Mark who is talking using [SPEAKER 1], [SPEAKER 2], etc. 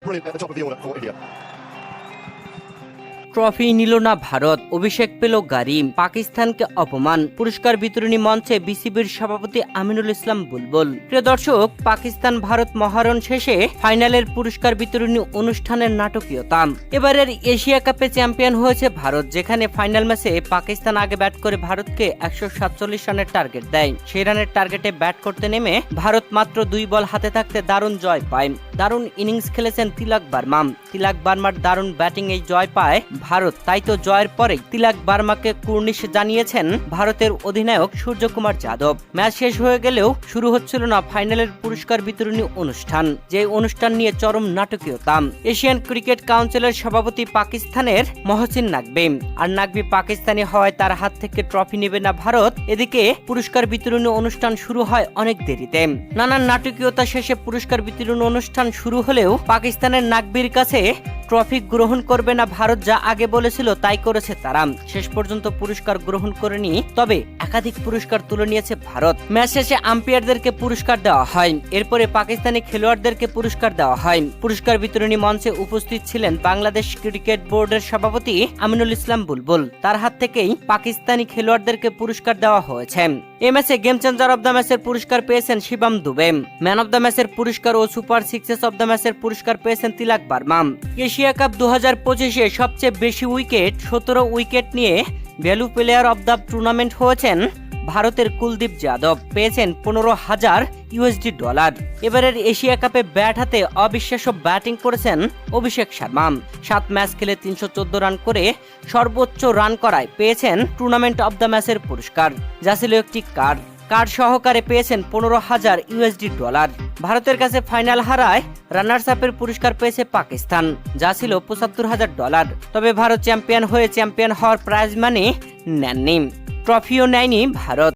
[SPEAKER 1] brilliant at the top of the order for India.
[SPEAKER 2] Trophy নিল না ভারত, অভিষেক পেল গারি, পাকিস্তানকে অপমান। পুরস্কার বিতরণী মঞ্চে বিসিবির সভাপতি আমিনুল ইসলাম বুলবুল। প্রিয় দর্শক, পাকিস্তান ভারত মহারণ শেষে ফাইনালের পুরস্কার বিতরণী অনুষ্ঠানের নাটকীয়তা। এবারের এশিয়া কাপে চ্যাম্পিয়ন হয়েছে ভারত, যেখানে ফাইনাল ম্যাচে পাকিস্তান আগে ব্যাট করে ভারতকে 147 রানের টার্গেট দেয়। সেই রানের টার্গেটে ব্যাট করতে নেমে ভারত মাত্র 2 বল হাতে থাকতে দারুণ জয় পায়। দারুণ ইনিংস খেলেছেন তিলক বার্মা। তিলক বার্মার দারুণ ব্যাটিং এই জয় পায় ভারত। তাই তো জয়ের পরেই তিলক বার্মাকে কুর্নিশ জানিয়েছেন ভারতের অধিনায়ক সূর্যকুমার যাদব। ম্যাচ শেষ হয়ে গেলেও শুরু হচ্ছিল না ফাইনালের পুরস্কার বিতরণী অনুষ্ঠান, যে অনুষ্ঠান নিয়ে চরম নাটকীয়তা। এশিয়ান ক্রিকেট কাউন্সিলের সভাপতি পাকিস্তানের মহসিন নাকভি, আর নাকভি পাকিস্তানি হওয়ায় তার হাত থেকে ট্রফি নেবে না ভারত। এদিকে পুরস্কার বিতরণী অনুষ্ঠান শুরু হয় অনেক দেরিতে। নানান নাটকীয়তা শেষে পুরস্কার বিতরণী অনুষ্ঠান শুরু হলেও পাকিস্তানের নাকভির কাছে ট্রফি গ্রহণ করবে না ভারত, যা আগে বলেছিল তাই করেছে তারা। শেষ পর্যন্ত পুরস্কার গ্রহণ করেনি, তবে একাধিক পুরস্কার তুলে নিয়েছে ভারত। ম্যাচ শেষে আম্পায়ারদেরকে পুরস্কার দেওয়া হয়, এরপরে পাকিস্তানি খেলোয়াড়দেরকে পুরস্কার দেওয়া হয়। পুরস্কার বিতরণী মঞ্চে উপস্থিত ছিলেন বাংলাদেশ ক্রিকেট বোর্ডের সভাপতি আমিনুল ইসলাম বুলবুল। তার হাত থেকেই পাকিস্তানি খেলোয়াড়দেরকে পুরস্কার দেওয়া হয়েছে। এই ম্যাচে গেম চেঞ্জার অব দ্য ম্যাচের পুরস্কার পেয়েছেন Shivam Dube. Man of the ম্যাচের পুরস্কার ও সুপার সিক্সেস অব দ্য ম্যাচের পুরস্কার পেয়েছেন তিলক বার্মা। এশিয়া কাপ 2025-এ সবচেয়ে বেশি উইকেট 17 উইকেট নিয়ে value player of the tournament হয়েছেন ভারতের কুলদীপ যাদব, পেয়েছেন $15,000। এবারের এশিয়া কাপে ব্যাট হাতে অবিশ্বাস্য ব্যাটিং করেছেন অভিষেক শর্মা। 7 ম্যাচ খেলে 314 রান করে সর্বোচ্চ রান করায় পেয়েছেন টুর্নামেন্ট অব দ্য ম্যাচের পুরস্কার, যা ছিল একটি কার্ড সহকারে পেয়েছেন $15,000। ভারতের কাছে ফাইনাল হারায় রানার্স আপের পুরস্কার পেয়েছে পাকিস্তান, যা ছিল $75,000। তবে ভারত চ্যাম্পিয়ন হয়ে চ্যাম্পিয়ন হওয়ার প্রাইজ মানি নেননি, ট্রফিও নেয়নি ভারত।